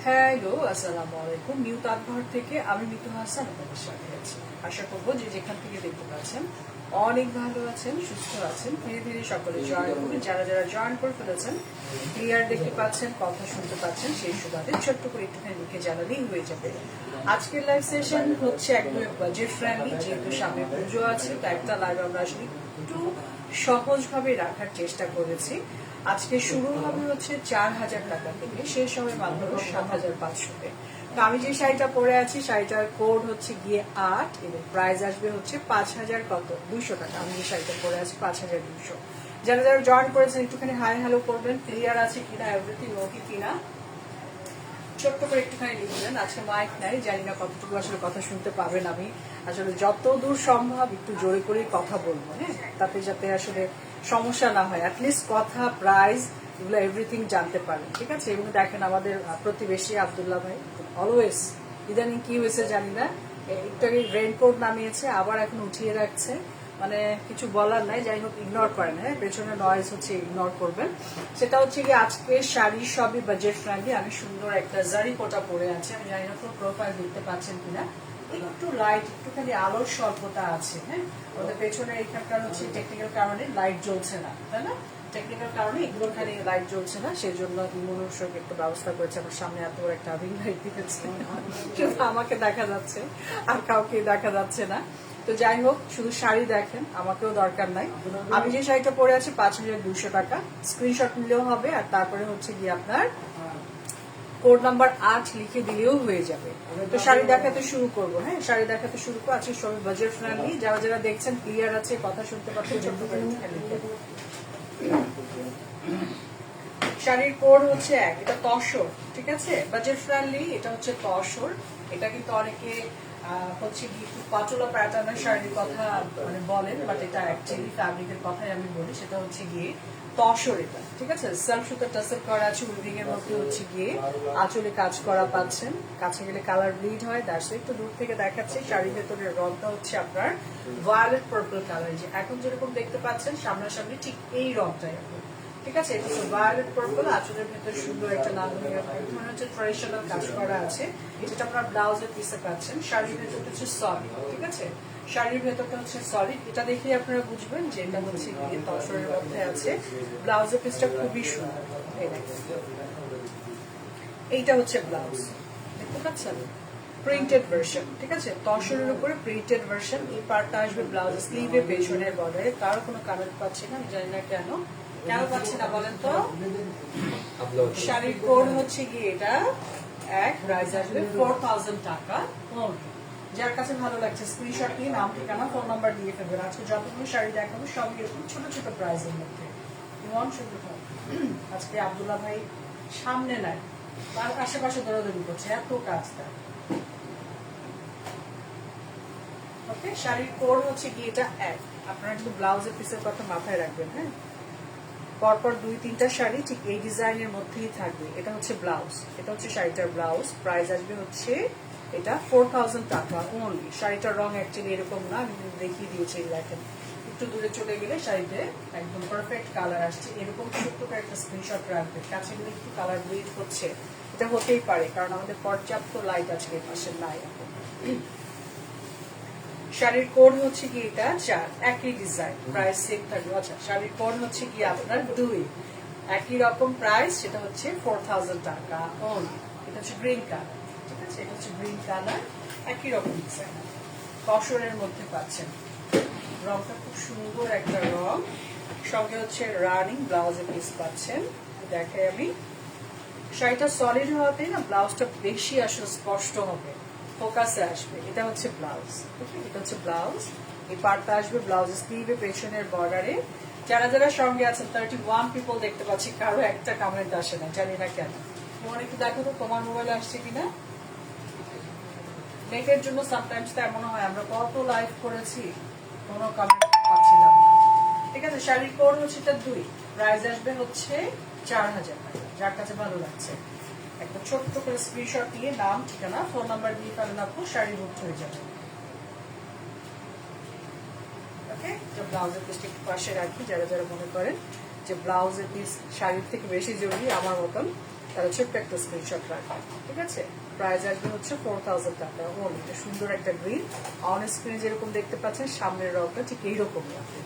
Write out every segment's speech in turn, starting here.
Hello, আসসালামু আলাইকুম। New তাজঘর থেকে আমি মিতু হাসান আপনাদের সাথে আছি। আশা করবো যে যেখান থেকে দেখতে পাচ্ছেন অনেক ভালো আছেন, সুস্থ আছেন। ধীরে ধীরে সকলে জয়েন করুন। যারা যারা জয়েন করে ফেলেছেন, ক্লিয়ার দেখতে পাচ্ছেন, কথা শুনতে পাচ্ছেন, সেই সুবাদে ছোট্ট করে একটুখানি লিখে জানালেই হয়ে যাবে। আজকের লাইভ সেশন হচ্ছে একদম বাজেট ফ্রেন্ডলি, যেহেতু সামনে পুজো আছে, তাই একটা লাইভ আমরা আসলে একটু সহজভাবে রাখার চেষ্টা করেছি। আজকে শুরু হবে হচ্ছে 4,000 টাকা থেকে, শেষ হবে মাত্র 7,500-তে। তো আমি যে শাড়িটা পরে আছি, শাড়িটার কোড হচ্ছে গিয়ে 8 এবং প্রাইস আসবে হচ্ছে 5,200 টাকা। আমি যে শাড়িটা পরে আছি 5,200। যারা যারা জয়েন করেছেন একটুখানি হাই হ্যালো করবেন, ক্লিয়ার আছে কিনা, এভরিথিং ওকে কিনা ছোট্ট করে একটুখানি লিখবেন। আজকে মাইক নাই, জানি না কতটুকু আসলে কথা শুনতে পাবেন। আমি আসলে যত দূর সম্ভব একটু জোরে করেই কথা বলবো, হ্যাঁ, তাতে যাতে আসলে সমস্যা না হয়, অ্যাটলিস্ট কথা, প্রাইস, এগুলো এভরিথিং জানতে পারেন, ঠিক আছে। এবং দেখেন আমাদের প্রতিবেশী আব্দুল্লাহ ভাই অলওয়েজ, ইদানিং কি হয়েছে জানি না, একটু আগে রেইনকোট নামিয়েছে, আবার এখন উঠিয়ে রাখছে, মানে কিছু বলার নাই। যাই হোক, ইগনোর করেন, হ্যাঁ, পেছনে নয়েজ হচ্ছে, ইগনোর করবেন। সেটা হচ্ছে কি, আজকে শাড়ি সবই বাজেট ফ্রেন্ডলি। আমি সুন্দর একটা জারি কোটা পরে আছি, আমি জানি না পুরো প্রোফাইল দেখতে পাচ্ছেন কিনা, একটু লাইট, একটুখানি আলোর স্বল্পতা আছে, হ্যাঁ। ওদের পেছনে এইখানকার হচ্ছে টেকনিক্যাল কারণে লাইট জ্বলছে না, তাই না, টেকনিক্যাল কারণে এগুলোর খালি লাইট জ্বলছে না, সেই জন্য ইমোনসক একটু ব্যবস্থা করেছে। আমার সামনে এত বড় একটা রিং লাইট দিয়েছে, শুধু আমাকে দেখা যাচ্ছে, আর কাউকে দেখা যাচ্ছে না। তো যাই হোক, শুধু শাড়ি দেখেন, আমাকেও দরকার নাই। আমি যে শাড়িটা পরে আছি 5,200 টাকা, স্ক্রিনশট নিলেও হবে, আর তারপরে হচ্ছে গিয়ে আপনার কোড নাম্বার 8 লিখে দিলেও হয়ে যাবে। তো শাড়ি দেখাতে শুরু করবো, হ্যাঁ, শাড়ি দেখাতে শুরু করবো। আজকে সবাই বাজেট ফ্রেন্ডলি, যারা যারা দেখছেন ক্লিয়ার আছে, কথা শুনতে পাচ্ছেন, ছোট্ট করে শাড়ির কোড হচ্ছে 1, এটা তসর, ঠিক আছে, বাজেট ফ্রেন্ডলি, এটা হচ্ছে তসর। এটা কিন্তু অনেকে হচ্ছে কি একটু পাটোলা প্যাটার্নের শাড়ির কথা মানে বলেন, বাট এটা অ্যাকচুয়ালি ফ্যাব্রিকের কথাই আমি বলি, সেটা হচ্ছে গিয়ে তসর। এটা ঠিক আছে, সেলফ সুতো টাসেল করা আছে, উইভিং এর মধ্যে হচ্ছে গিয়ে আঁচলে কাজ করা পাচ্ছেন। কাছে গেলে কালার ব্লিড হয়, দাঁড়ছে একটু দূর থেকে দেখাচ্ছে। শাড়ির ভেতরের রংটা হচ্ছে আপনার ভায়োলেট পার্পল কালার, যে এখন যেরকম দেখতে পাচ্ছেন সামনাসামনি, ঠিক এই রংটাই এখন, ঠিক আছে। এটা হচ্ছে ভায়োলেট পার্পল, আঁচলের ভেতরে সুন্দর একটা লাল ধরনের হচ্ছে ট্রেডিশনাল কাজ করা আছে, যেটা আপনার ব্লাউজের পিসে পাচ্ছেন। শাড়ির ভেতরটা হচ্ছে সলিড, ঠিক আছে, শাড়ির ভেতরটা হচ্ছে সলিড। এটা দেখেই আপনারা বুঝবেন যে এটা হচ্ছে গিয়ে তসরের মধ্যে আছে। ব্লাউজের পিসটা খুবই সুন্দর, এই দেখেন, এইটা হচ্ছে ব্লাউজ, দেখতে পাচ্ছেন, প্রিন্টেড ভার্সন, ঠিক আছে, তসরের উপরে প্রিন্টেড ভার্সন। এই পার্টটা আসবে ব্লাউজ স্লিভে, পেছনের বর্ডারে। কারো কোনো কামেন্ট পাচ্ছি না, আমি জানি না কেন পাচ্ছি না, বলেন তো। শাড়ির কোড হচ্ছে গিয়ে এটা 1, প্রাইস আসবে 4,000 টাকা। যার কাছে ভালো লাগছে স্ক্রিনশট নিয়ে নাম, ঠিকানা, ফোন নাম্বার দিয়ে ফেলবেন। আজকে যতগুলো শাড়ি দেখাবো সব এরকম ছোট ছোট প্রাইসের মধ্যে। আজকে আব্দুল্লাহ ভাই সামনে নাই, তার আশেপাশে দৌড়াদৌড়ি করছে, এত কাজ তার। ওকে, শাড়ির কোড হচ্ছে গিয়ে এটা 1। আপনারা কিন্তু ব্লাউজের পিসের কথা মাথায় রাখবেন, হ্যাঁ। পরপর 2-3টা শাড়ি ঠিক এই ডিজাইনের মধ্যেই থাকবে। এটা হচ্ছে ব্লাউজ, এটা হচ্ছে শাড়িটার ব্লাউজ। প্রাইস আসবে হচ্ছে এটা 4,000 টাকা অনলি। শাড়িটার রং অ্যাকচুয়ালি এরকম না, আমি দেখিয়ে দিয়েছি, দেখেন একটু দূরে চলে গেলে শাড়িতে একদম পারফেক্ট কালার আসছে। এরকম ছোট্ট করে একটা স্ক্রিনশট রাখবে। কাছে গেলে একটু কালার ব্লিড হচ্ছে, এটা হতেই পারে, কারণ আমাদের পর্যাপ্ত লাইট আজকে পাশে নাই এখন। শাড়ির কোড হচ্ছে কি এটা 4, একই ডিজাইন, প্রাইস সেম থাকবে। আচ্ছা, শাড়ির কোড হচ্ছে কি আপনার 2, একই রকম প্রাইস, সেটা হচ্ছে 4,000 টাকা অনলি। এটা হচ্ছে গ্রিন কালার, ঠিক আছে, এটা হচ্ছে গ্রিন কালার, একই রকম ডিজাইন, তসরের মধ্যে পাচ্ছেন। রংটা খুব সুন্দর একটা রং, সঙ্গে হচ্ছে রানিং ব্লাউজের পিস পাচ্ছেন। দেখাই আমি, শাড়িটা সলিড হওয়াতেই না ব্লাউজটা বেশি আসলে স্পষ্ট হবে, ফোকাসে আসবে। এটা হচ্ছে ব্লাউজ, এটা হচ্ছে ব্লাউজ। এই পার্টটা আসবে ব্লাউজ স্লিভে, পেছনের বর্ডারে। যারা যারা সঙ্গে আছেন 31 পিপল দেখতে পাচ্ছি, কারো একটা কমেন্ট আসে না, জানি না কেন। তোমার একটু দেখো তো তোমার মোবাইলে আসছে কিনা। নেটের জন্য সামটাইমস তো এমন হয়, আমরা কত লাইভ করেছি, কোনো কমেন্ট পাচ্ছিলাম না, ঠিক আছে। শাড়ির কোড হচ্ছে এটা 2, প্রাইস আসবে হচ্ছে 4,000 টাকা। যার কাছে ভালো লাগছে একটা ছোট্ট করে স্ক্রিনশট নিয়ে নাম, ঠিকানা, ফোন নাম্বার দিয়ে ফেলেন, আপু শাড়ি বুক হয়ে যাবে। ওকে, যে ব্লাউজের পিসটা একটু পাশে রাখি, যারা যারা মনে করেন যে ব্লাউজের পিস শাড়ির থেকে বেশি জরুরি আমার মতন, তারা ছোট্ট একটা স্ক্রিনশট রাখবেন। ঠিক আছে, প্রাইস আসবে হচ্ছে 4000 টাকা ওনলি। এটা সুন্দর একটা গ্রিন, অন স্ক্রিনে যেরকম দেখতে পাচ্ছেন সামনের রংটা ঠিক এইরকমই আছে।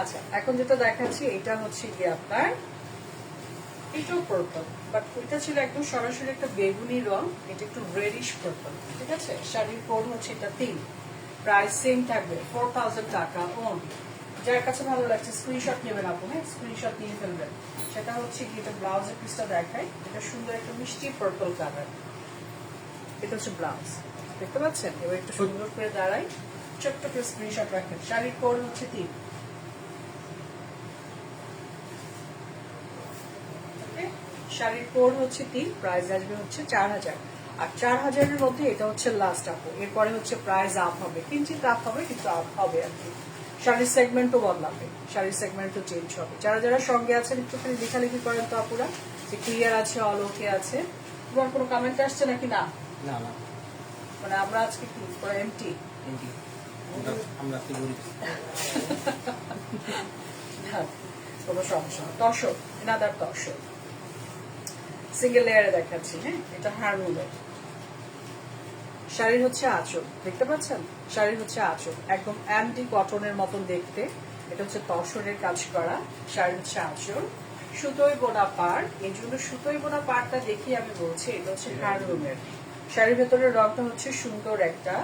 আচ্ছা, এখন যেটা দেখাচ্ছি এটা হচ্ছে কি আপনার এটাও পার্পল, বাট ওইটা ছিল একদম সরাসরি একটা বেগুনি রং, এটা একটু রেডিশ পার্পল। ঠিক আছে, শাড়ির কোড হচ্ছে এটা 3, প্রাইস সেম থাকবে 4000 টাকা ওনলি। যার কাছে ভালো লাগছে স্ক্রিনশট নেবেন আপনি, হ্যাঁ স্ক্রিনশট নিয়ে ফেলবেন। সেটা হচ্ছে কি এটা ব্লাউজের পিসটা দেখায়, এটা সুন্দর একটা মিষ্টি পার্পল কালার। এটা হচ্ছে ব্লাউজ, দেখতে পাচ্ছেন? এবার একটু সুন্দর করে দাঁড়াই, ছোট্ট করে স্ক্রিনশট রাখেন। শাড়ির কোড হচ্ছে 3, শাড়ির কোড হচ্ছে 3, প্রাইস আসবে হচ্ছে 4000। আর 4000-এর মধ্যে এটা হচ্ছে লাস্ট আপু, এরপরে হচ্ছে প্রাইস আপ হবে, কিঞ্চিত আপ হবে, কিন্তু আপ হবে আর কি। শাড়ির সেগমেন্টও বদলাবে, শাড়ির সেগমেন্টও চেঞ্জ হবে। যারা যারা সঙ্গে আছেন একটুখানি লেখালেখি করেন তো আপুরা, যে ক্লিয়ার আছে, অল ওকে আছে। তোমার কোনো কমেন্ট আসছে নাকি? না না না, মানে আমরা আজকে কি এমটি আমরা কি বলি কোনো সমস্যা না। দর্শক, এনাদার দর্শক সিঙ্গেল লেয়ারে দেখাচ্ছি। হ্যাঁ, এটা হারমুলের শাড়ির হচ্ছে আঁচল, দেখতে পাচ্ছেন? শাড়ির হচ্ছে আঁচল একদম এমডি কটনের মতন দেখতে। এটা হচ্ছে তসরের কাজ করা, শাড়ির হচ্ছে আঁচল, সুতোই বোনা পাড়। এই জন্য সুতোই বোনা পাড়টা দেখি আমি বলছি এটা হচ্ছে হ্যান্ডলুমের। শাড়ির ভেতরের রংটা হচ্ছে সুন্দর একটা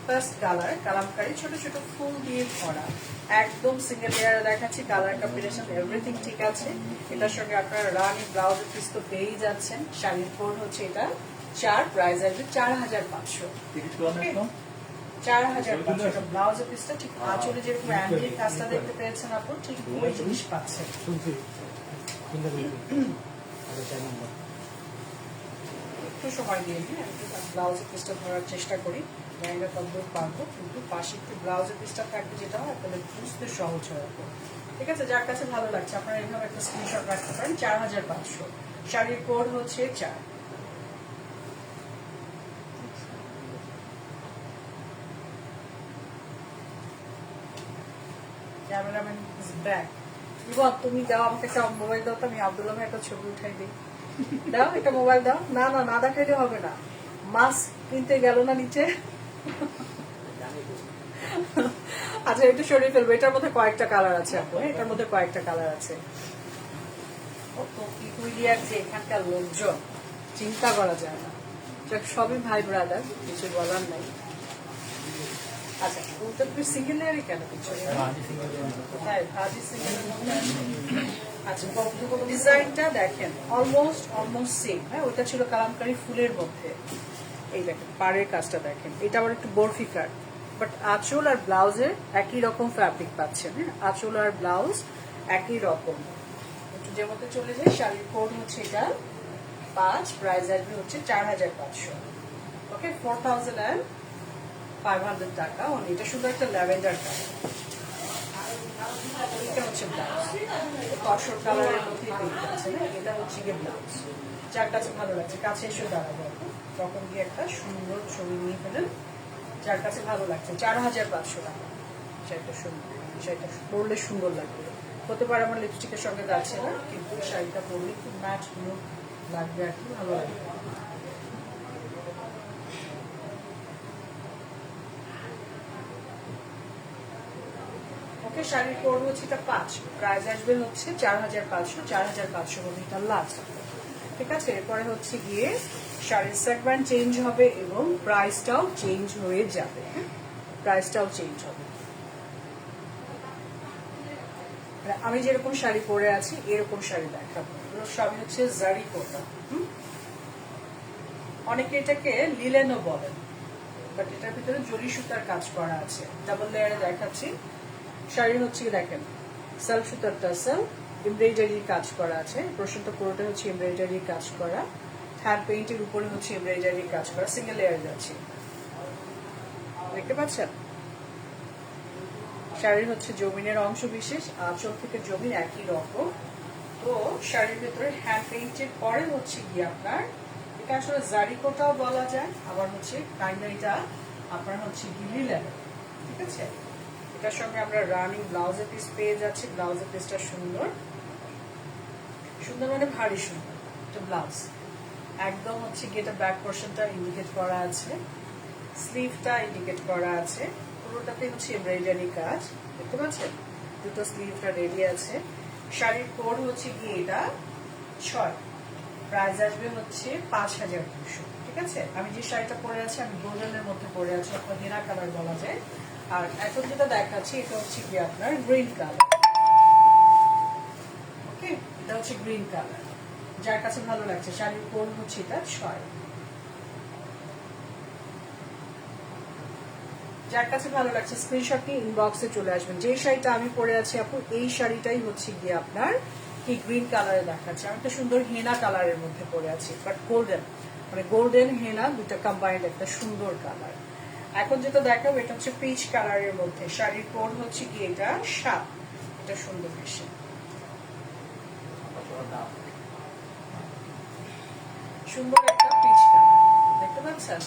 ফার্স্ট কালার, কালামকারী ছোট ছোট ফুল দিয়ে ভরা, একদম সিঙ্গেল লেয়ারে দেখাচ্ছি। কালার কম্বিনেশন এভরিথিং ঠিক আছে। এটার সঙ্গে আপনারা রানি ব্লাউজের পিস তো পেয়েই যাচ্ছেন। শাড়ির কোড হচ্ছে এটা 4, প্রাইস আসবে 4500। 4500 ব্লাউজের পিসটা ঠিক আঁচলে যেরকম অ্যান্ডির কাজটা দেখতে পেয়েছেন আপনি, ঠিক ওই জিনিস পাচ্ছেন। একটু সময় দিয়ে নিয়ে ব্লাউজের পিসটা ধরার চেষ্টা করি, লেহেঙ্গা কমপ্লিট পারবো, কিন্তু পাশে একটু ব্লাউজের পিসটা থাকবে, যেটা হয় তাহলে বুঝতে সহজ হয়ে যাবে। ঠিক আছে, যার কাছে ভালো লাগছে আপনারা এইভাবে একটা স্ক্রিনশট রাখতে পারেন। 4500, শাড়ির কোড হচ্ছে 4। Cameraman is back. ইবন তুমি দাও আমাকে একটা মোবাইল দাও তো, আমি আব্দুল্লাহ ভাই একটা ছবি উঠাই দিই। দাও একটা মোবাইল দাও। না না, না দেখাইলে হবে না, মাস্ক কিনতে গেল না নিচে। আচ্ছা, একটু সরিয়ে ফেলবো। এটার মধ্যে কয়েকটা কালার আছে আপু, এটার মধ্যে কয়েকটা কালার আছে। ইকুইলিয়ার যে এখানকার লোকজন, চিন্তা করা যায় না। সবই ভাই ব্রাদার, কিছু বলার নাই। আচ্ছা, ওটা তুমি সিঙ্গেল লেয়ারই কেন কিছু? হ্যাঁ, ভাজি সিঙ্গেলের মধ্যে আছে। আচ্ছা, ডিজাইনটা দেখেন অলমোস্ট সেম। হ্যাঁ, ওটা ছিল কালামকারী ফুলের মধ্যে। এই দেখেন পাড়ের কাজটা দেখেন, এটা আবার একটু বরফি কাট, বাট আঁচল আর ব্লাউজের একই রকম ফ্যাব্রিক পাচ্ছেন। হ্যাঁ, আঁচল আর ব্লাউজ একই রকম। একটু যে মধ্যে চলে যায়। শাড়ির কোড হচ্ছে এটা 5, প্রাইস আসবে হচ্ছে 4500। ওকে, 4500 টাকা। এটা শুধু একটা ল্যাভেন্ডার কালার। এটা হচ্ছে ব্লাউজ, তসর কালারের মধ্যে দেখতে পাচ্ছেন। এটা হচ্ছে গিয়ে ব্লাউজ। যার কাছে ভালো লাগছে কাছে এসে দাঁড়াবো, তখন গিয়ে একটা সুন্দর ছবি নিয়ে ফেলেন। যার কাছে ভালো লাগছে 4500 টাকা। শাড়িটা সুন্দর, শাড়িটা পরলে সুন্দর লাগবে। হতে পারে আমার লিপস্টিকের সঙ্গে যাচ্ছে না, কিন্তু শাড়িটা পরলে খুব ম্যাচ লুক লাগবে আর কি, ভালো লাগবে। ওকে, শাড়ির কোড হচ্ছে এটা 5, প্রাইস আসবে হচ্ছে 4500। 4500 মধ্যে এটা লাস্ট। ঠিক আছে, এরপরে হচ্ছে গিয়ে শাড়ির সেগমেন্ট চেঞ্জ হবে এবং প্রাইসটাও চেঞ্জ হয়ে যাবে। প্রাইসটাও চেঞ্জ হবে। আমি যেরকম শাড়ি পরে আছি এরকম শাড়ি দেখাবো, সবই হচ্ছে জারি কোটা। অনেকে এটাকে লিলেনও বলেন, বাট এটার ভিতরে জরি সুতার কাজ করা আছে। ডাবল লেয়ারে দেখাচ্ছি। শাড়ির হচ্ছে দেখেন সেলফ সুতার টাসেল, এমব্রয়ডারির কাজ করা আছে। প্রশ্নটা পুরোটা হচ্ছে এমব্রয়ডারির কাজ করা, হ্যান্ড পেইন্টের উপরে হচ্ছে এমব্রয়ডারির কাজ করা, সিঙ্গেল লেয়ারে যাচ্ছে, দেখতে পাচ্ছেন? শাড়ির হচ্ছে জমিনের অংশ বিশেষ, আঁচল থেকে জমিন একই রকম। তো শাড়ির ভেতরে হ্যান্ড পেইন্টের পরে হচ্ছে গিয়ে আপনার এটা আসলে জারি কোটাও বলা যায়, আবার হচ্ছে কাইন্ডা এটা আপনার হচ্ছে গিলি লেদার, ঠিক আছে। এটার সঙ্গে আমরা রানিং ব্লাউজের পিস পেয়ে যাচ্ছি। ব্লাউজের পিসটা সুন্দর, সুন্দর মানে ভারী সুন্দর। এটা ব্লাউজ একদম হচ্ছে গিয়ে এটা ব্যাক পোর্শনটা ইন্ডিকেট করা আছে, স্লিভটা ইন্ডিকেট করা আছে, পুরোটাতে হচ্ছে এমব্রয়ডারি কাজ, দেখতে পাচ্ছেন। দুটো স্লিভটা রেডি আছে। শাড়ির কোড হচ্ছে গিয়ে এটা 6, প্রাইস আসবে হচ্ছে 5200, ঠিক আছে। আমি যে শাড়িটা পরে আছি আমি গোল্ডেনের মধ্যে পরে আছি, আপনার হেনা কালার বলা যায়। আর এখন যেটা দেখাচ্ছি এটা হচ্ছে গিয়ে আপনার গ্রিন কালার, ওকে। এটা হচ্ছে গ্রিন কালার, যার কাছে ভালো লাগছে। শাড়ির কোড হচ্ছে এটা 6, যার কাছে ভালো লাগছে স্ক্রিনশট নিয়ে ইনবক্সে চলে আসবেন। যে শাড়িটা আমি পরে আছি আপু, এই শাড়িটাই হচ্ছে গিয়ে আপনার কি গ্রিন কালারে দেখাচ্ছে। আমি একটা সুন্দর হেনা কালারের মধ্যে পরে আছি, বাট গোল্ডেন, মানে গোল্ডেন হেনা দুটো কম্বাইন্ড একটা সুন্দর কালার। এখন যেটা দেখাবো এটা হচ্ছে পিচ কালারের মধ্যে। শাড়ির কোড হচ্ছে গিয়ে এটা 7, এটা সুন্দর বেশি সুন্দর একটা পিচ কালার, দেখতে পাচ্ছেন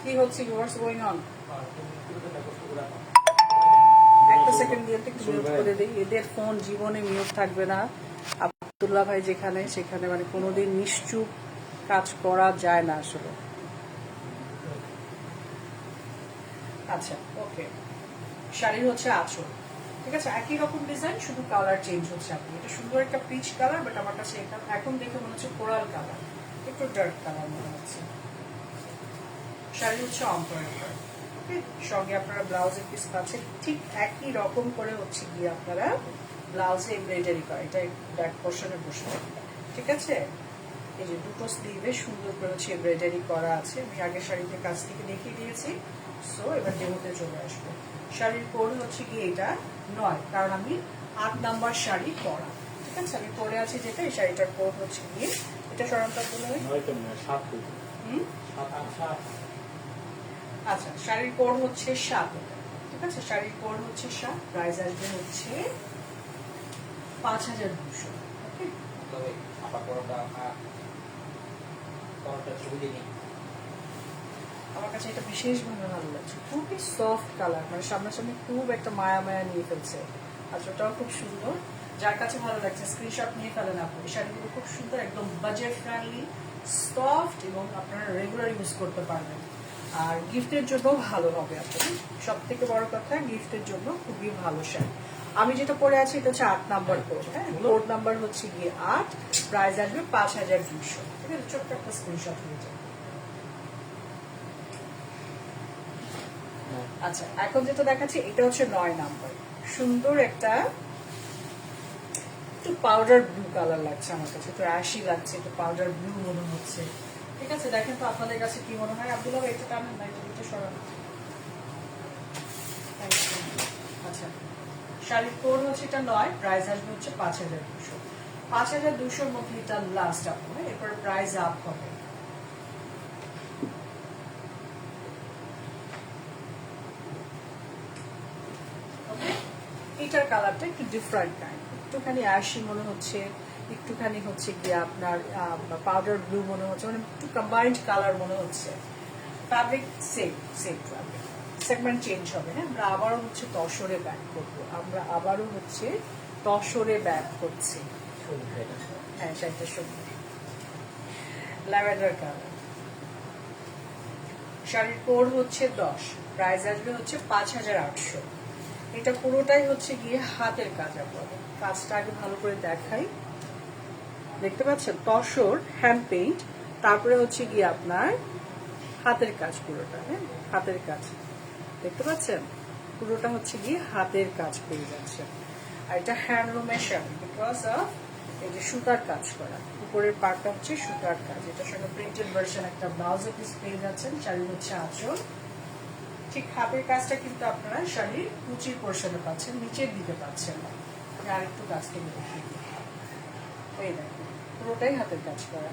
কি হচ্ছে, হোয়াটস গোয়িং অন। একটা সেকেন্ড দিয়ে একটু মিউট করে দিই। এদের ফোন জীবনে মিউট থাকবে না। আব্দুল্লাহ ভাই যেখানে সেখানে মানে কোনোদিন নিশ্চুপ কাজ করা যায় না আসলে। আচ্ছা, ওকে। শাড়ির হচ্ছে আঁচল, ঠিক আছে, একই রকম ডিজাইন, শুধু কালার চেঞ্জ হচ্ছে। আপনি এটা সুন্দর একটা পিচ কালার, বাট আমার কাছে এটা এখন দেখে মনে হচ্ছে কোরাল কালার, একটু ডার্ক কালার মনে হচ্ছে। শাড়ি হচ্ছে অম্পারেটার, ওকে। সঙ্গে আপনারা ব্লাউজের পিস পাচ্ছেন ঠিক একই রকম করে হচ্ছে গিয়ে আপনারা ব্লাউজে এমব্রয়ডারি করা, এটা ব্যাক পোর্শনে বসবে, ঠিক আছে। এই যে দুটো স্লিভে সুন্দর করে হচ্ছে এমব্রয়ডারি করা আছে। আমি আগের শাড়িতে কাছ থেকে দেখিয়ে দিয়েছি, সো এবার ডেমোতে চলে আসবো। শাড়ির কোড হচ্ছে গিয়ে এটা 9, কারণ আমি 8 নাম্বার শাড়ি পরা, ঠিক আছে। আমি পরে আছি যেটা, এই শাড়িটার কোড হচ্ছে গিয়ে এটা সরন্তার বলে আচ্ছা, শাড়ির কোড হচ্ছে 7, ঠিক আছে। শাড়ির কোড হচ্ছে 7, প্রাইস আসবে হচ্ছে 5200, ওকে। আমার কাছে এটা বিশেষভাবে ভালো লাগছে, খুবই সফট কালার, মানে সামনাসামনি খুব একটা মায়া মায়া নিয়ে ফেলছে। আচ্ছা, ওটাও খুব সুন্দর, যার কাছে ভালো লাগছে স্ক্রিনশট নিয়ে ফেলেন আপনি। এই শাড়িগুলো খুব সুন্দর, একদম বাজেট ফ্রেন্ডলি, সফট, এবং আপনারা রেগুলার ইউজ করতে পারবেন। আর গিফটের জন্য ভালো হবে আপনার, সব থেকে বড় কথা গিফটের জন্য খুবই ভালো শাড়ি। আমি যেটা পরে আছি এটা হচ্ছে 8 নাম্বার কোড, হ্যাঁ, কোড নাম্বার হচ্ছে গিয়ে 8, প্রাইস আসবে 5200, ঠিক আছে। ছোট্ট একটা স্ক্রিনশট হয়ে যাবে। আচ্ছা, এখন যেটা দেখাচ্ছি এটা হচ্ছে 9 নাম্বার, সুন্দর একটা একটু পাউডার ব্লু কালার লাগছে আমার কাছে, একটু অ্যাশি লাগছে, একটু পাউডার ব্লু মনে হচ্ছে, ঠিক আছে। দেখেন তো আপনাদের কাছে কি মনে হয়। আব্দুল্লাহ ভাই এটা টানেন না, এটা সরানো। আচ্ছা, শাড়ির কোড হচ্ছে এটা 9, প্রাইস আসবে হচ্ছে 5200। 5200-র মধ্যে এটা লাস্ট আপ হবে, এরপর প্রাইস আপ হবে। এটার কালারটা একটু ডিফারেন্ট কাইন্ড, একটুখানি অ্যাশি মনে হচ্ছে, একটুখানি হচ্ছে গিয়ে আপনার পাউডার ব্লু মনে হচ্ছে, মানে একটু কম্বাইন্ড কালার মনে হচ্ছে। Fabric same fabric, segment change হবে। হ্যাঁ, আমরা আবারও হচ্ছে তসরে ব্যাক করবো, করছি। হ্যাঁ, সেটা সুন্দর ল্যাভেন্ডার কালার। শাড়ির কোড হচ্ছে 10, প্রাইস আসবে হচ্ছে 5800। এটা পুরোটাই হচ্ছে গিয়ে হাতের কাজ। আপনাদের কাজটা আগে ভালো করে দেখাই, দেখতে পাচ্ছেন তসর হ্যান্ড পেইন্ট, তারপরে হচ্ছে গিয়ে আপনার হাতের কাজ, পুরোটা হ্যাঁ হাতের কাজ, দেখতে পাচ্ছেন পুরোটা হচ্ছে গিয়ে হাতের কাজ পেয়ে যাচ্ছে। আর এটা হ্যান্ডলুমের শাড়ি, বিকজ অফ এই যে সুতার কাজ করা, উপরের পার্টটা হচ্ছে সুতার কাজ। এটার সঙ্গে প্রিন্টেড ভার্সন একটা ব্লাউজের পিস পেয়ে যাচ্ছেন। শাড়ি হচ্ছে আঁচল, ঠিক হাতের কাজটা কিন্তু আপনারা শাড়ির কুচির পোর্শনে পাচ্ছেন, নিচের দিকে পাচ্ছেন না। আমি আরেকটু কাজ থেকে দেখিয়ে দিই, এই দেখুন পুরোটাই হাতের কাজ করা,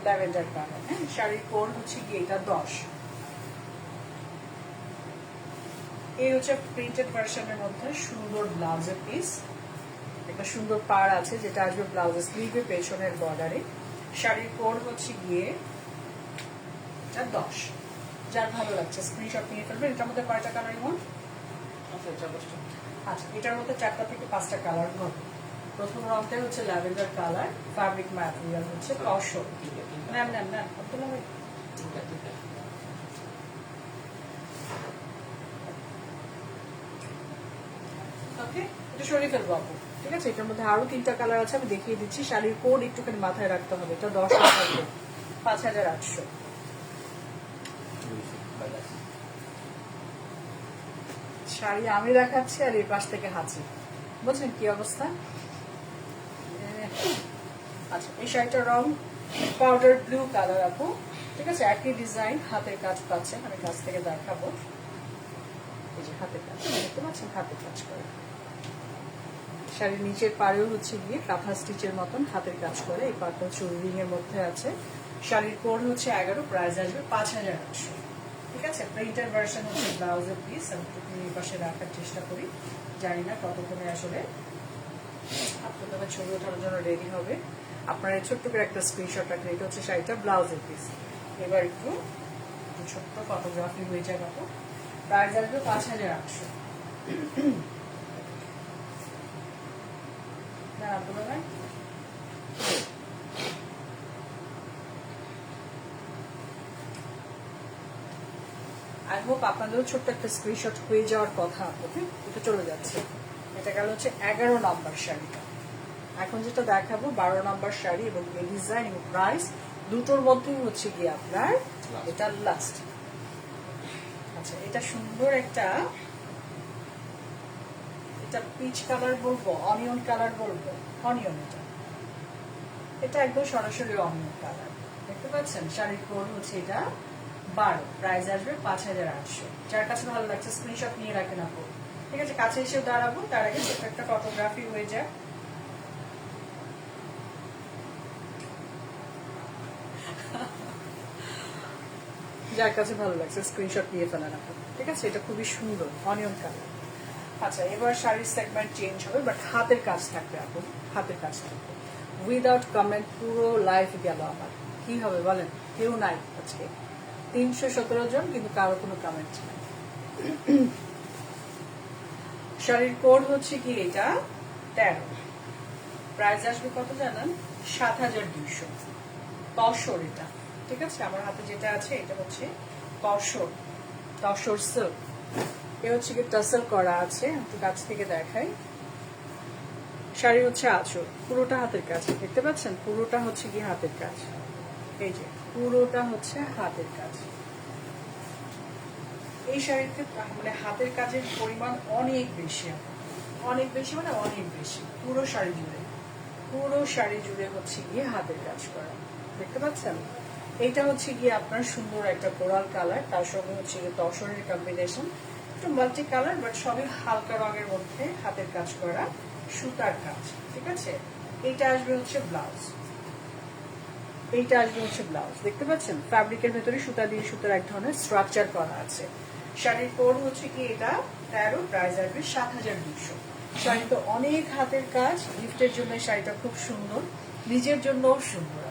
ল্যাভেন্ডার কালার। হ্যাঁ, শাড়ির কোড হচ্ছে গিয়ে এটা 10। এই হচ্ছে প্রিন্টেড ভার্সনের মধ্যে সুন্দর ব্লাউজের পিস, একটা সুন্দর পাড় আছে যেটা আসবে ব্লাউজের স্লিভে পেছনের বর্ডারে। শাড়ির কোড হচ্ছে গিয়ে এটা 10। যার ভালো লাগছে স্ক্রিনশট নিয়ে ফেলবেন। এটার মধ্যে কয়টা কালার ইমন? আচ্ছা, এটার মধ্যে 4টা থেকে 5টা কালার হবে। প্রথম রংটা হচ্ছে ল্যাভেন্ডার কালার, ফ্যাব্রিক ম্যাটেরিয়াল হচ্ছে tussar. Ma'am ma'am ma'am Abdullah ভাই, ওকে এটা সরিয়ে ফেলবো আপু। ঠিক আছে, এটার মধ্যে আরো 3টা কালার আছে, আমি দেখিয়ে দিচ্ছি। শাড়ির কোড একটুখানি মাথায় রাখতে হবে। এটা 10 টাকা, 5800। শাড়ি আমি দেখাচ্ছি আর এই পাশ থেকে হাঁচি, বুঝছেন কি অবস্থা? আচ্ছা, এই শাড়িটার রং পাউডার ব্লু কালার আপু। ঠিক আছে, একই ডিজাইন, হাতের কাজ পাচ্ছেন, আমি কাছ থেকে দেখাবো। এই যে হাতের কাজ দেখতে পাচ্ছেন, হাতের কাজ করে। শাড়ির নিচের পাড়েও হচ্ছে গিয়ে কাঁথা স্টিচের মতন হাতের কাজ করে। এই পাড়টা হচ্ছে উইভিং এর মধ্যে আছে। শাড়ির কোড হচ্ছে 11, প্রাইস আসবে 5800। ঠিক আছে, প্রিন্টার ভার্সন হচ্ছে ব্লাউজের পিস। আমি একটু এই পাশে রাখার চেষ্টা করি, জানি না কতক্ষণে আসলে আপনাদের ছবি ওঠানোর জন্য রেডি হবে। আপনারা ছোট্ট করে একটা স্ক্রিনশট রাখেন। এটা হচ্ছে শাড়িটা ব্লাউজের পিস। এবার একটু ছোট্ট ফটোগ্রাফি হয়ে যাবে আপু। প্রাইস আসবে 5800। না আব্দুল্লাহ ভাই, আই হোপ আপনাদেরও ছোট্ট একটা স্ক্রিনশট হয়ে যাওয়ার কথা। ওকে, এটা চলে যাচ্ছে। এটা গেল হচ্ছে 11 নম্বর শাড়িটা। এখন যেটা দেখাবো 12 নম্বর শাড়ি, এবং এই ডিজাইন এবং প্রাইস দুটোর মধ্যেই হচ্ছে গিয়ে আপনার এটা লাস্ট। আচ্ছা, এটা সুন্দর একটা, এটা পিচ কালার বলবো, অনিয়ন কালার বলবো, অনিয়ন। এটা একদম সরাসরি অনিয়ন কালার, দেখতে পাচ্ছেন। শাড়ির কোড হচ্ছে এটা 12, প্রাইস আসবে 5800। যার কাছে ভালো লাগছে স্ক্রিনশট নিয়ে রাখেন আপু। ঠিক আছে, কাছে এসে দাঁড়াবো, তার আগে ছোট্ট একটা ফটোগ্রাফি হয়ে যায়। যার কাছে ভালো লাগছে স্ক্রিনশট নিয়ে ফেলেন আপু। ঠিক আছে, এটা খুবই সুন্দর অনিয়ন কালার। আচ্ছা, এবার শাড়ির সেগমেন্ট চেঞ্জ হবে, বাট হাতের কাজ থাকবে আপু, হাতের কাজ থাকবে। উইদাউট কমেন্ট পুরো লাইফ গেল আমার। কি হবে বলেন? কেউ নাই আজকে, 317 জন, কিন্তু কারো কোনো কমেন্ট নাই। শাড়ির কোড হচ্ছে কি এটা 13, প্রাইস আসবে কত জানেন? 7200। তসর এটা। ঠিক আছে, আমার হাতে যেটা আছে এটা হচ্ছে তসর, তসর সিল্ক। এ হচ্ছে কি টাসেল করা আছে, একটু কাছ থেকে দেখাই। শাড়ি হচ্ছে আঁচল, পুরোটা হাতের কাজ, দেখতে পাচ্ছেন, পুরোটা হচ্ছে কি হাতের কাজ। এই যে পুরোটা হচ্ছে হাতের কাজ। এই শাড়িতে মানে হাতের কাজের পরিমাণ অনেক বেশি, অনেক বেশি, মানে অনেক বেশি। পুরো শাড়ি জুড়ে, পুরো শাড়ি জুড়ে হচ্ছে গিয়ে হাতের কাজ করা, দেখতে পাচ্ছেন। এইটা হচ্ছে গিয়ে আপনার সুন্দর একটা কোরাল কালার, তার সঙ্গে হচ্ছে গিয়ে তসরের কম্বিনেশন, একটু মাল্টি কালার, বাট সবই হালকা রঙের মধ্যে হাতের কাজ করা, সুতার কাজ। ঠিক আছে, এইটা আসবে হচ্ছে ব্লাউজ, এইটা আসবে হচ্ছে ব্লাউজ, দেখতে পাচ্ছেন। ফ্যাব্রিকের ভেতরে সুতা দিয়ে সুতার এক ধরনের স্ট্রাকচার করা আছে। শাড়ির কোড হচ্ছে কি এটা 13, প্রাইস আসবে 7200। শাড়ি তো অনেক হাতের কাজ, গিফটের জন্য শাড়িটা খুব সুন্দর, নিজের জন্যও সুন্দর,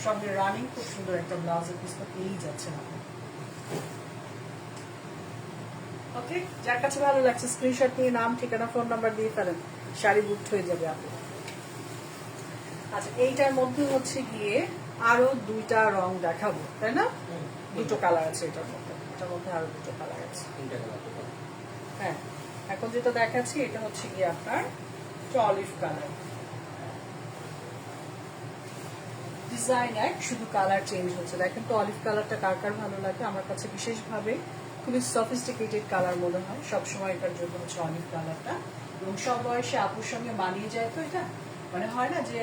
সঙ্গে রানিং খুব সুন্দর একটা ব্লাউজের পিস তো পেয়েই যাচ্ছেন আপনি। ওকে, যার কাছে ভালো লাগছে স্ক্রিনশট নিয়ে নাম, ঠিকানা, ফোন নাম্বার দিয়ে ফেলেন, শাড়ি বুকড হয়ে যাবে আপনি। আচ্ছা, এইটার মধ্যে হচ্ছে গিয়ে আরো 2টা রং দেখাবো, তাই না? 2টো কালার আছে এটার মধ্যে, এটার মধ্যে আরো 2টো কালার আছে। হ্যাঁ, এখন যেটা দেখাচ্ছি এটা হচ্ছে গিয়ে আপনার অলিভ কালার, ডিজাইন এক, শুধু কালার চেঞ্জ হচ্ছে। দেখেন তো অলিভ কালারটা কার কার ভালো লাগে? আমার কাছে বিশেষভাবে খুবই সফিস্টিকেটেড কালার মনে হয় সবসময়, এটার জন্য হচ্ছে অলিভ কালারটা। এবং সব বয়সে আপুর সঙ্গে মানিয়ে যায় তো এটা, মানে হয় না যে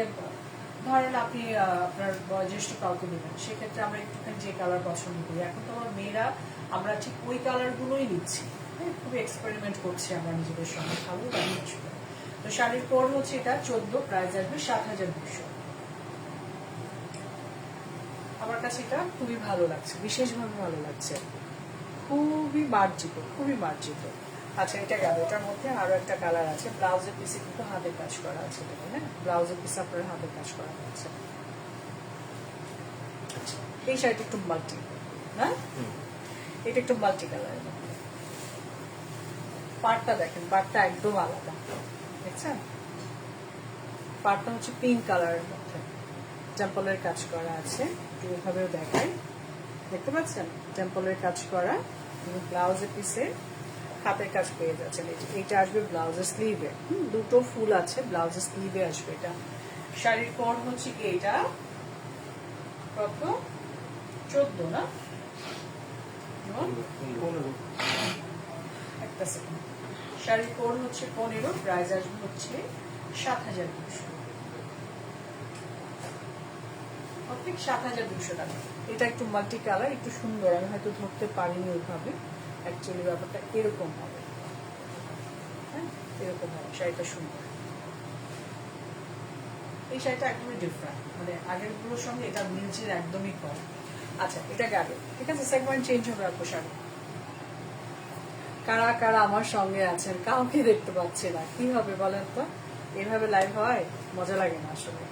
ধরেন আপনি আপনার বয়োজ্যেষ্ঠ কাউকে দেবেন, সেক্ষেত্রে আমরা একটুখানি যে কালার পছন্দ করি। এখন তো আমার মেয়েরা আমরা ঠিক ওই কালারগুলোই নিচ্ছি, খুবই এক্সপেরিমেন্ট করছি আমরা নিজেদের সঙ্গে, ভালো লাগে আসলে। তো শাড়ির কোড হচ্ছে এটা 14, প্রাইস আসবে 7200। আমার কাছে এটা খুবই ভালো লাগছে, বিশেষভাবে ভালো লাগছে, খুবই মার্জিত, খুবই মার্জিত। আচ্ছা, এটা গেল। এটার মধ্যে আরো একটা কালার আছে, ব্লাউজের পিসে কিন্তু হাতের কাজ করা আছে, হ্যাঁ, ব্লাউজের পিসে আপনার হাতের কাজ করা আছে। এই শাড়িটা একটু মাল্টি, হ্যাঁ, এটা একটু মাল্টি কালারের মধ্যে। পাড়টা দেখেন, পাড়টা একদম আলাদা, দেখছেন? পাড়টা হচ্ছে পিঙ্ক কালারের মধ্যে, টেম্পলের কাজ করা আছে, একটু এভাবেও দেখায়, দেখতে পাচ্ছেন? টেম্পলের কাজ করা এবং ব্লাউজের পিসে হাতের কাজ পেয়ে যাচ্ছেন। এইটা আসবে ব্লাউজের স্লিভে, দুটো ফুল আছে, ব্লাউজের স্লিভে আসবে এটা। শাড়ির কোড হচ্ছে কি এটা কত, 14 না? একটা সেকেন্ড, শাড়ির কোড হচ্ছে 15, প্রাইস আসবে হচ্ছে 7,200, 7,200 টাকা। এটা একটু মাল্টি কালার, একটু সুন্দর, আমি হয়তো ধরতে পারিনি ওইভাবে, অ্যাকচুয়ালি ব্যাপারটা এরকম হবে, হ্যাঁ এরকম হবে, শাড়িটা সুন্দর। এই শাড়িটা একদমই ডিফারেন্ট, মানে আগের গুলোর সঙ্গে এটা মিলছে একদমই কম। আচ্ছা, এটা গেল, ঠিক আছে, সেগমেন্ট চেঞ্জ হবে আপনার শাড়ি। কারা কারা আমার সঙ্গে আছেন, কাউকে দেখতে পাচ্ছি না, কি হবে বলেন তো? এভাবে লাইভ হয়, মজা লাগে না আসলে।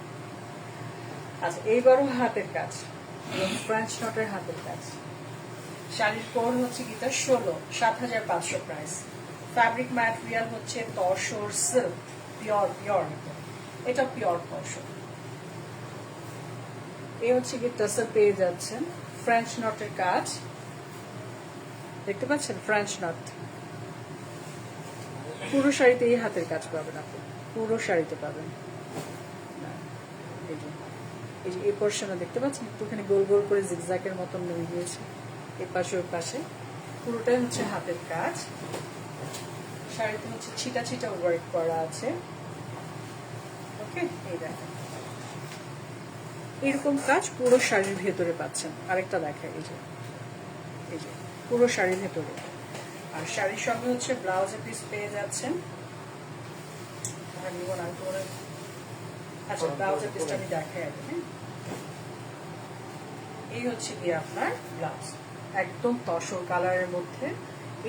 আচ্ছা, এইবারও হাতের কাজ, ফ্রেঞ্চ নটের হাতের কাজ। শাড়ির কোড হচ্ছে গীতা 16, 7,500 প্রাইস। ফ্যাব্রিক ম্যাটেরিয়াল হচ্ছে তসর সিল্ক, পিওর পিওর, এটা পিওর তসর। এই হচ্ছে কি টাসেল পেয়ে যাচ্ছেন, ফ্রেঞ্চ নটের কাজ, দেখতে পাচ্ছেন? ফ্রেঞ্চ নট পুরো শাড়িতে এই হাতের কাজ পাবেন আপনি, পুরো শাড়িতে পাবেন। এই যে এই পোর্শনে দেখতে পাচ্ছেন একটুখানি গোল গোল করে জিগজ্যাগের মতন নিয়ে গিয়েছে, এর পাশে ওর পাশে, পুরোটাই হচ্ছে হাতের কাজ। শাড়িতে হচ্ছে ছিটা ছিটা ওয়ার্ক করা আছে, ওকে। এই দেখেন এরকম কাজ পুরো শাড়ির ভেতরে পাচ্ছেন। আরেকটা দেখায়, এই যে পুরো শাড়ির ভেতরে। আর শাড়ির সঙ্গে হচ্ছে ব্লাউজের পিস পেয়ে যাচ্ছেন। আচ্ছা, ব্লাউজের পিসটা আমি দেখাই আগে, হ্যাঁ। এই হচ্ছে গিয়ে আপনার ব্লাউজ, একদম তসর কালারের মধ্যে।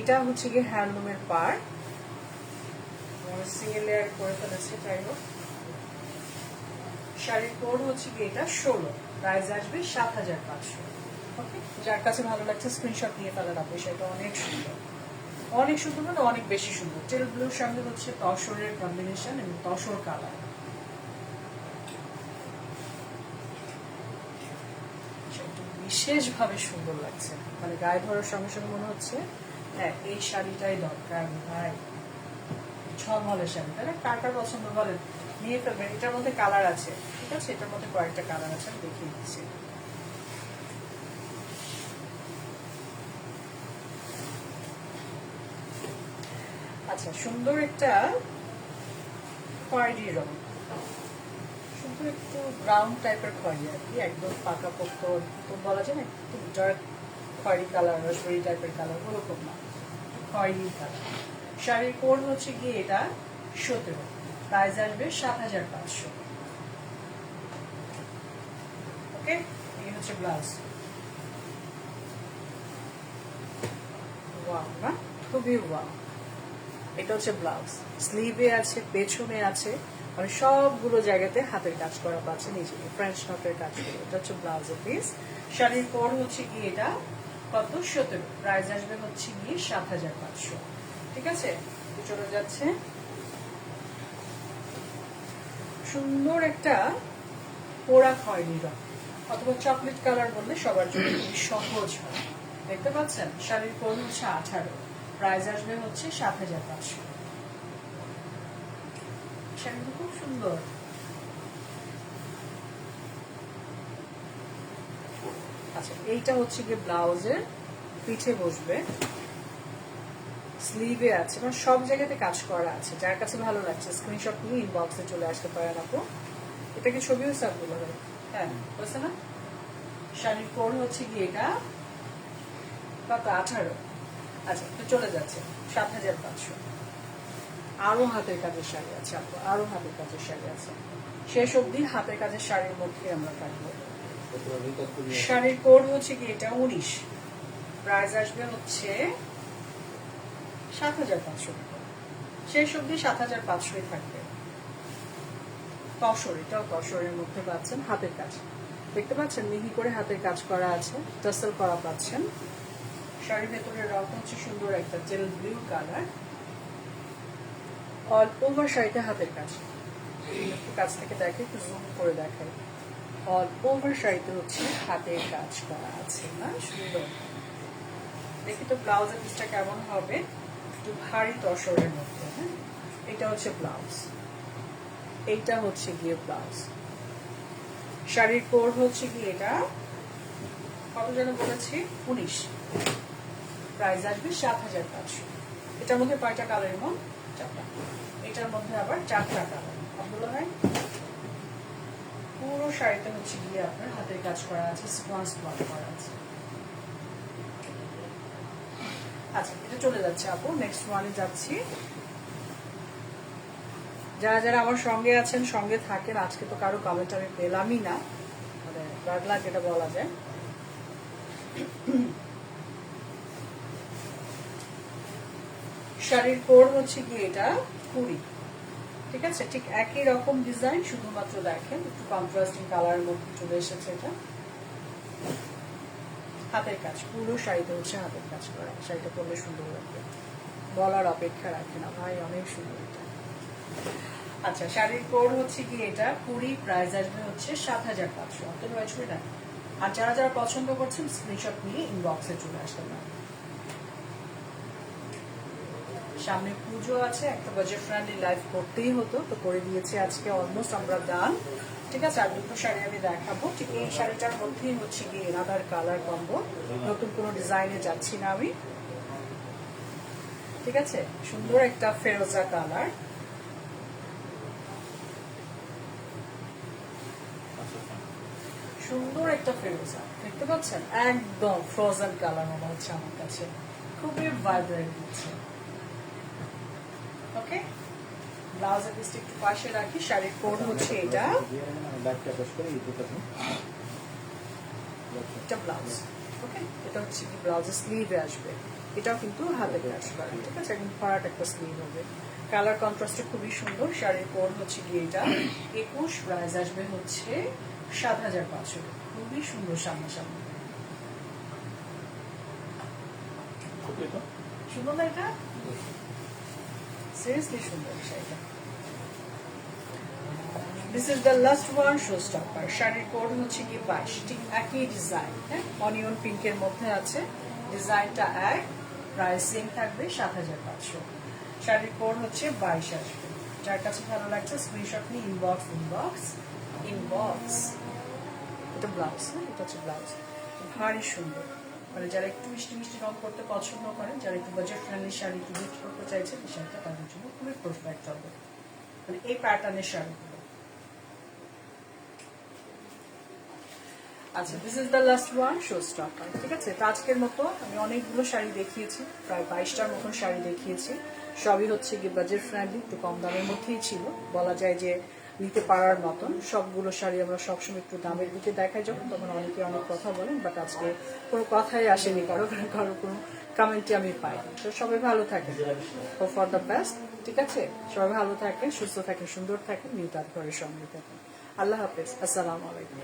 এটা হচ্ছে গিয়ে হ্যান্ডলুমের পার, সিঙ্গেল লেয়ার করে ফেলেছে, যাই হোক। শাড়ির কোড হচ্ছে গিয়ে এটা 16, প্রাইস আসবে 7,500। ওকে, যার কাছে ভালো লাগছে স্ক্রিনশট নিয়ে ফেলার আপনি, সেটা অনেক সুন্দর, অনেক সুন্দর, মানে অনেক বেশি সুন্দর। টেল ব্লুর সঙ্গে হচ্ছে তসরের কম্বিনেশন এবং তসর কালার, বিশেষভাবে সুন্দর লাগছে, মানে গায়ে ধরার সঙ্গে সঙ্গে মনে হচ্ছে হ্যাঁ এই শাড়িটাই দরকার ভাই, ঝলমলের শাড়ি, তাই না? কার কার পছন্দ বলেন, নিয়ে ফেলবেন। এটার মধ্যে কালার আছে, ঠিক আছে, এটার মধ্যে কয়েকটা কালার আছে, আমি দেখিয়ে দিচ্ছি। আচ্ছা, সুন্দর একটা খয়েরি রং, সুন্দর একটু ব্রাউন টাইপের খয়েরি আর কি, একদম পাকাপোক্ত তো বলা যায় না, একটু ডার্ক খয়েরি কালার, রসবরি টাইপের কালার, ওরকম না, খয়েরি কালার। শাড়ির কোড হচ্ছে গিয়ে এটা 17, প্রাইস আসবে 7,500। ওকে, এই হচ্ছে ব্লাউজ। ওয়াও না, খুবই ওয়াও। এটা হচ্ছে ব্লাউজ, স্লিভে আছে, পেছনে আছে, মানে সবগুলো জায়গাতে হাতের কাজ করা পাচ্ছেন। এই যে ফ্রেঞ্চ নটের কাজ করে, এটা হচ্ছে ব্লাউজের পিস। শাড়ির কোড হচ্ছে গিয়ে এটা কত, 17, প্রাইস আসবে হচ্ছে গিয়ে 7,500। ঠিক আছে, চলে যাচ্ছে সুন্দর একটা পোড়া খয়েরি রং অথবা চকলেট কালার বললে সবার জন্য খুবই সহজ হয়। দেখতে পাচ্ছেন, শাড়ির কোড হচ্ছে 18, প্রাইস আসবে হচ্ছে 7,500। শাড়িটা খুব সুন্দর। আচ্ছা, এইটা হচ্ছে গিয়ে ব্লাউজের পিঠে বসবে, স্লিভে আছে, মানে সব জায়গাতে কাজ করা আছে। যার কাছে ভালো লাগছে স্ক্রিনশট নিয়ে ইনবক্সে চলে আসতে পারেন আপু। এটা কি ছবিও সাবগুলো হবে? হ্যাঁ, বুঝছে না? শাড়ির কোড হচ্ছে গিয়ে এটা কত, 18। আচ্ছা, তো চলে যাচ্ছে 7,500। আরো হাতের কাজের শাড়ি আছে আপু, আরো হাতের কাজের শাড়ি আছে। শেষ অবধি হাতের কাজের শাড়ির মধ্যে আমরা থাকবো। শাড়ির কোড হচ্ছে কি এটা 19, প্রাইস আসবে হচ্ছে 7,500 টাকা। শেষ অবধি 7,500 থাকবে। তসর, এটাও তসরের মধ্যে পাচ্ছেন, হাতের কাজ। দেখতে পাচ্ছেন মিহি করে হাতের কাজ করা আছে, টাসেল করা পাচ্ছেন। শাড়ির ভেতরের রং হচ্ছে সুন্দর একটা জেল ব্লু কালার। অল ওভার শাড়িতে হাতের কাজ, একটু কাছ থেকে দেখে, একটু জুম করে দেখাই। অল ওভার শাড়িতে হচ্ছে হাতের কাজ করা আছে না, সুন্দর। দেখি তো ব্লাউজের পিসটা কেমন হবে, একটু ভারী তসরের মধ্যে। হ্যাঁ, এটা হচ্ছে ব্লাউজ, এইটা হচ্ছে গিয়ে ব্লাউজ। শাড়ির কোড হচ্ছে কি এটা, কত যেন বলেছি, 19। প্রাইস আসবে 7,500। এটার মধ্যে কয়টা কালার? এমন 4টা। এটার মধ্যে আবার 4টা কালার। আপনারা হয় পুরো শাড়িতে হচ্ছে গিয়ে আপনার হাতের কাজ করা আছে, সিকোয়েন্স ওয়ার্ক করা আছে। আচ্ছা, এটা চলে যাচ্ছে আপু, নেক্সট ওয়ানে যাচ্ছি। যারা যারা আমার সঙ্গে আছেন, সঙ্গে থাকেন, আজকে তো কারো কমেন্ট আমি পেলামই না, মানে ব্যাড লাক এটা বলা যায়। শাড়ির কোড হচ্ছে কি এটা 20, ঠিক আছে? ঠিক একই রকম ডিজাইন, শুধুমাত্র দেখেন একটু কন্ট্রাস্টিং কালারের মধ্যে চলে এসেছে। এটা হাতের কাজ, পুরো শাড়িতে হচ্ছে হাতের কাজ করা। শাড়িটা পরলে সুন্দর লাগবে, বলার অপেক্ষা রাখে না ভাই, অনেক সুন্দর এটা। আচ্ছা, শাড়ির কোড হচ্ছে কি এটা 20, প্রাইস আসবে হচ্ছে 7,500। আপনার আসবে না। আর যারা যারা পছন্দ করছেন স্ক্রিনশট নিয়ে ইনবক্সে চলে আসতে পারেন। সামনে পুজো আছে, একটা বাজেট ফ্রেন্ডলি লাইফ করতেই হতো, তো করে দিয়েছি আজকে। অলমোস্ট আমরা ডান, ঠিক আছে? আর দুটো শাড়ি আমি দেখাবো। ঠিক এই শাড়িটার মধ্যেই হচ্ছে গিয়ে রাধার কালার কম্বো, নতুন কোনো ডিজাইনে যাচ্ছি না আমি, ঠিক আছে? সুন্দর একটা ফেরোজা কালার, সুন্দর একটা ফেরোজা, দেখতে পাচ্ছেন? একদম ফ্রোজেন কালার মনে হচ্ছে আমার কাছে, খুবই ভাইব্রেন্ট দিচ্ছে। ওকে, ব্লাউজের পিসটা একটু পাশে রাখি। শাড়ির কোড হচ্ছে এটা, এটা ব্লাউজ। ওকে, এটা হচ্ছে কি ব্লাউজের স্লিভে আসবে। এটাও কিন্তু হাতের কাজ করা, ঠিক আছে? একদম ভরাট একটা স্লিভ হবে। কালার কন্ট্রাস্টটা খুবই সুন্দর। শাড়ির কোড হচ্ছে কি এটা 21, প্রাইস আসবে হচ্ছে 7,500। খুবই সুন্দর সামনাসামনি, সুন্দর না এটা? সিরিয়াসলি সুন্দর শাড়িটা। This is the last one, show stopper. শাড়ির কোড হচ্ছে কি 22, ঠিক একই ডিজাইন। হ্যাঁ, অনিয়ন পিঙ্কের মধ্যে আছে, ডিজাইনটা এক, প্রাইস সেম থাকবে 7,500। শাড়ির কোড হচ্ছে 22 আসবে। যার কাছে ভালো লাগছে স্ক্রিনশট নিয়ে ইনবক্স ইনবক্স ইনবক্স। এটা ব্লাউজ, হ্যাঁ, এটা হচ্ছে ব্লাউজ। ভারী সুন্দর, মানে যারা একটু মিষ্টি মিষ্টি রং করতে পছন্দ করেন, যারা একটু বাজেট ফ্রেন্ডলি শাড়ি একটু গিফট করতে চাইছেন, এই শাড়িটা তাদের জন্য খুবই পারফেক্ট হবে, মানে এই প্যাটার্নের শাড়িগুলো। আচ্ছা, this is the last one, show stopper. ঠিক আছে, তো আজকের মতো আমি অনেকগুলো শাড়ি দেখিয়েছি, প্রায় 22টার মতন শাড়ি দেখিয়েছি। সবই হচ্ছে গিয়ে বাজেট ফ্রেন্ডলি, একটু কম দামের মধ্যেই ছিল, বলা যায় যে নিতে পারার মতন। সবগুলো শাড়ি আমরা সবসময় একটু দামের দিকে দেখাই যখন, তখন অনেকে অনেক কথা বলেন, বাট আজকে কোনো কথাই আসেনি কারো কোনো কমেন্টে আমি পাই। তো সবাই ভালো থাকেন, হোপ ফর দ্য বেস্ট। ঠিক আছে, সবাই ভালো থাকেন, সুস্থ থাকেন, সুন্দর থাকেন, নিউ তাৎপরের সঙ্গে থাকেন। আল্লাহ হাফেজ, আসসালামু আলাইকুম।